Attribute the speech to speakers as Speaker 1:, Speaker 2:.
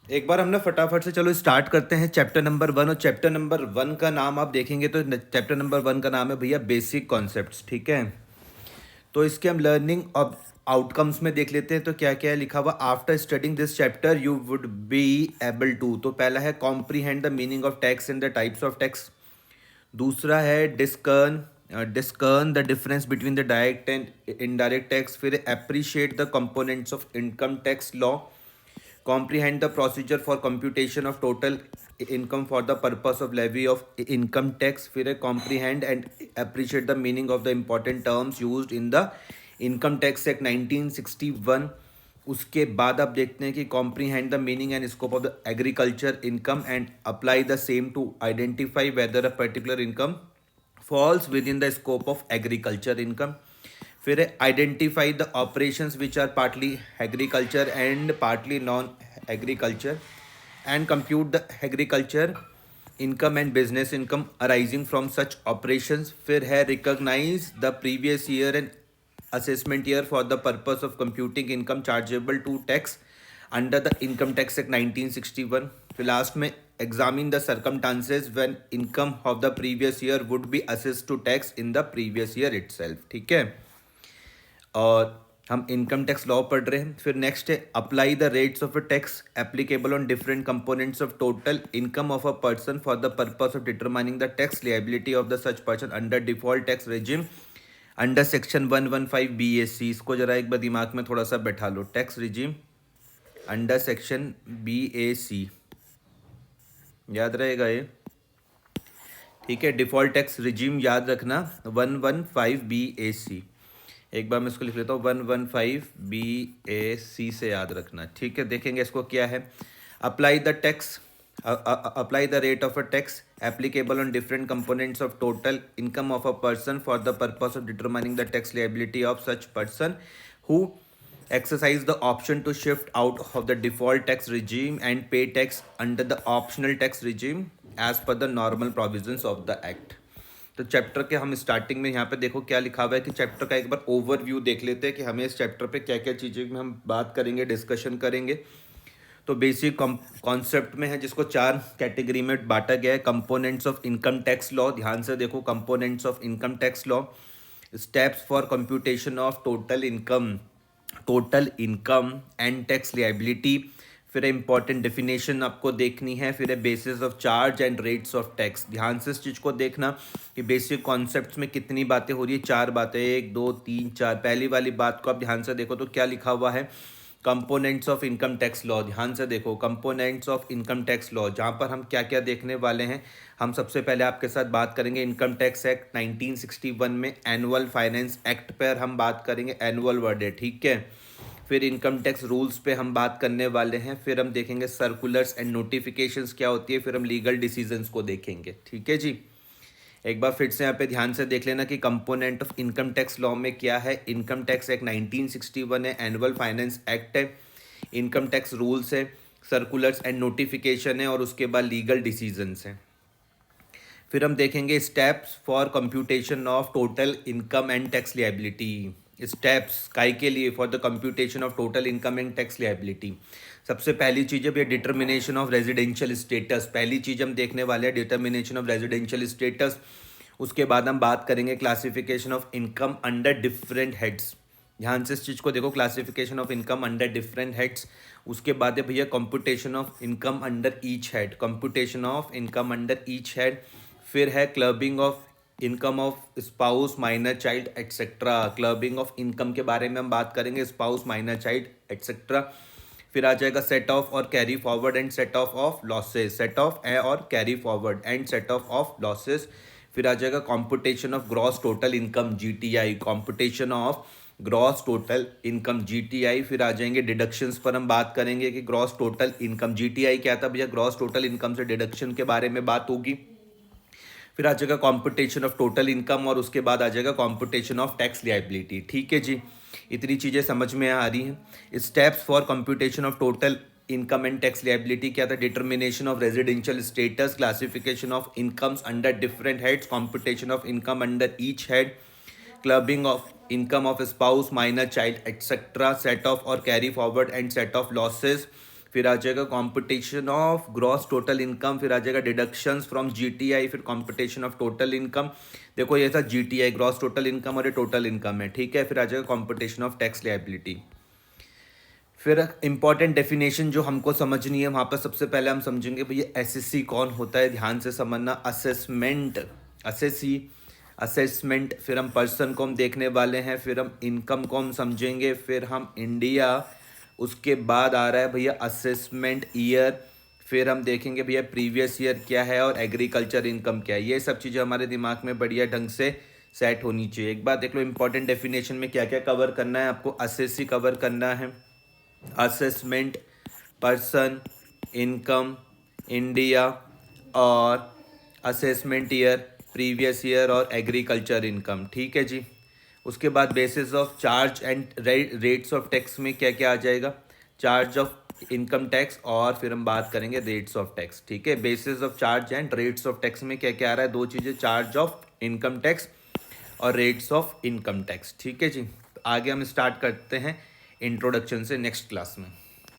Speaker 1: एक बार हम ना फटाफट से चलो स्टार्ट करते हैं चैप्टर नंबर 1। और चैप्टर नंबर 1 का नाम आप देखेंगे तो चैप्टर नंबर 1 का नाम है भैया बेसिक कॉन्सेप्ट्स, ठीक है। तो इसके हम लर्निंग ऑफ आउटकम्स में देख लेते हैं तो क्या क्या है लिखा हुआ। After studying this chapter you would be able to, तो पहला है comprehend the meaning of tax and the types of tax. दूसरा है discern the difference between the direct and indirect tax. फिर appreciate the components of income tax law. comprehend the procedure for computation of total income for the purpose of levy of income tax। फिर है comprehend and appreciate the meaning of the important terms used in the income tax act 1961। उसके बाद आप देखते हैं कि comprehend the meaning and scope of the agriculture income and apply the same to identify whether a particular income falls within the scope of agriculture income। फिर है identify the operations which are partly agriculture and partly non agriculture and compute the agriculture income and business income arising from such operations. फिर है recognise the previous year and assessment year for the purpose of computing income chargeable to tax under the income tax act 1961। फिर last में examine the circumstances when income of the previous year would be assessed to tax in the previous year itself, ठीक है। और हम income tax law पढ़ रहे हैं। फिर नेक्स्ट है apply the rates of a tax applicable on different components of total income of a person for the purpose of determining the tax liability of the such person under default tax regime under section 115 BAC। इसको जरा एक बार दिमाग में थोड़ा सा बैठा लो। Tax regime under section BAC, याद रहेगा ये, ठीक है। डिफॉल्ट टैक्स रिजिम याद रखना 115 BAC। एक बार मैं इसको लिख लेता हूँ 115 BAC से याद रखना, ठीक है। देखेंगे इसको क्या है। Apply the tax apply the rate of a tax applicable on different components of total income of a person for the purpose of determining the tax liability of such person who exercise the option to shift out of the default tax regime and pay tax under the optional tax regime as per the normal provisions of the act। तो chapter के हम starting में यहाँ पे देखो क्या लिखा हुआ है कि चैप्टर का एक बार ओवरव्यू देख लेते हैं कि हमें इस चैप्टर पे क्या क्या चीज़ें में हम बात करेंगे, डिस्कशन करेंगे। तो बेसिक कॉन्सेप्ट में है जिसको 4 कैटेगरी में बांटा गया है। Components of income tax law, ध्यान से देखो, components of income tax law, steps for computation of total income and tax liability. फिर इंपॉर्टेंट डेफिनेशन आपको देखनी है। फिर है basis of charge and rates of tax. ध्यान से इस चीज़ को देखना कि बेसिक कॉन्सेप्ट्स में कितनी बातें हो रही है, 4 बातें, 1 2 3 4। पहली वाली बात को आप ध्यान से देखो तो क्या लिखा हुआ है, components of income tax law. ध्यान से देखो components of income tax law, जहाँ पर हम क्या क्या देखने वाले हैं। हम सबसे पहले आपके साथ बात करेंगे इनकम टैक्स एक्ट 1961 में एनुअल फाइनेंस एक्ट पर हम बात करेंगे, एनुअल वर्ड है, ठीक है। फिर इनकम टैक्स रूल्स पे हम बात करने वाले हैं। फिर हम देखेंगे सर्कुलर्स एंड नोटिफिकेशंस क्या होती है। फिर हम लीगल डिसीजंस को देखेंगे, ठीक है जी। एक बार फिर से यहाँ पे ध्यान से देख लेना कि component of income tax law में क्या है। इनकम टैक्स एक्ट 1961 है, एनुअल फाइनेंस एक्ट है, इनकम टैक्स रूल्स है, सर्कुलर्स एंड नोटिफिकेशन है, और उसके बाद लीगल डिसीजंस हैं। फिर हम देखेंगे steps for computation of total income and tax liability. Steps काय के लिए, for the computation of total income and tax liability. सबसे पहली चीज़ है भैया डिटर्मिनेशन ऑफ रेजिडेंशियल स्टेटस। पहली चीज़ हम देखने वाले हैं डिटर्मिनेशन ऑफ रेजिडेंशियल स्टेटस। उसके बाद हम बात करेंगे classification of income under different heads. ध्यान से इस चीज़ को देखो, classification of income under different heads. उसके बाद है भैया computation of income under each head, computation of income under each head. फिर है clubbing of income of spouse, minor child etcetera. Clubbing of income के बारे में हम बात करेंगे, स्पाउस, माइनर चाइल्ड एट्सेट्रा। फिर आ जाएगा सेट ऑफ और carry forward and set off of losses, set off और carry forward and set off losses. फिर आ जाएगा computation of gross total income GTI, computation of gross total income GTI। फिर आ जाएंगे डिडक्शंस पर हम बात करेंगे कि ग्रॉस टोटल इनकम GTI क्या था भैया, ग्रॉस टोटल इनकम से डिडक्शन के बारे में बात होगी। फिर आ जाएगा कॉम्पुटेशन ऑफ टोटल इनकम, और उसके बाद आ जाएगा कॉम्पुटेशन ऑफ टैक्स लिएबिलिटी, ठीक है जी। इतनी चीज़ें समझ में आ रही हैं। Steps for computation of total income and tax liability क्या था, determination of residential status, classification of incomes under different heads, computation of income under each head, clubbing of income of spouse, minor child etcetera, set off और carry forward and set off losses. फिर आ जाएगा competition of gross total income, फिर आ जाएगा deductions from GTI, फिर competition of total income. देखो ये था जीटीआई ग्रॉस टोटल इनकम और ये टोटल इनकम है, ठीक है। फिर आ जाएगा कंपटीशन ऑफ टैक्स लायबिलिटी। फिर इंपॉर्टेंट डेफिनेशन जो हमको समझनी है वहाँ पर सबसे पहले हम समझेंगे भैया एसएससी कौन होता है, ध्यान से समझना। Assessment, assessee, assessment. फिर हम पर्सन को हम देखने वाले हैं, फिर हम इनकम को हम समझेंगे, फिर हम इंडिया, उसके बाद आ रहा है भैया असेसमेंट ईयर, फिर हम देखेंगे भैया प्रीवियस ईयर क्या है और एग्रीकल्चर इनकम क्या है। ये सब चीज़ें हमारे दिमाग में बढ़िया ढंग से सेट होनी चाहिए। एक बात देख लो इंपॉर्टेंट डेफिनेशन में क्या क्या कवर करना है आपको। असेसी कवर करना है, असेसमेंट, पर्सन, इनकम, इंडिया और असेसमेंट ईयर, प्रीवियस ईयर और एग्रीकल्चर इनकम, ठीक है जी। उसके बाद basis of charge and rates of tax में क्या क्या आ जाएगा, चार्ज ऑफ इनकम टैक्स और फिर हम बात करेंगे रेट्स ऑफ टैक्स, ठीक है। Basis of charge and rates of tax में क्या क्या आ रहा है, दो चीज़ें, चार्ज ऑफ इनकम टैक्स और रेट्स ऑफ इनकम टैक्स, ठीक है जी। तो आगे हम स्टार्ट करते हैं इंट्रोडक्शन से नेक्स्ट क्लास में।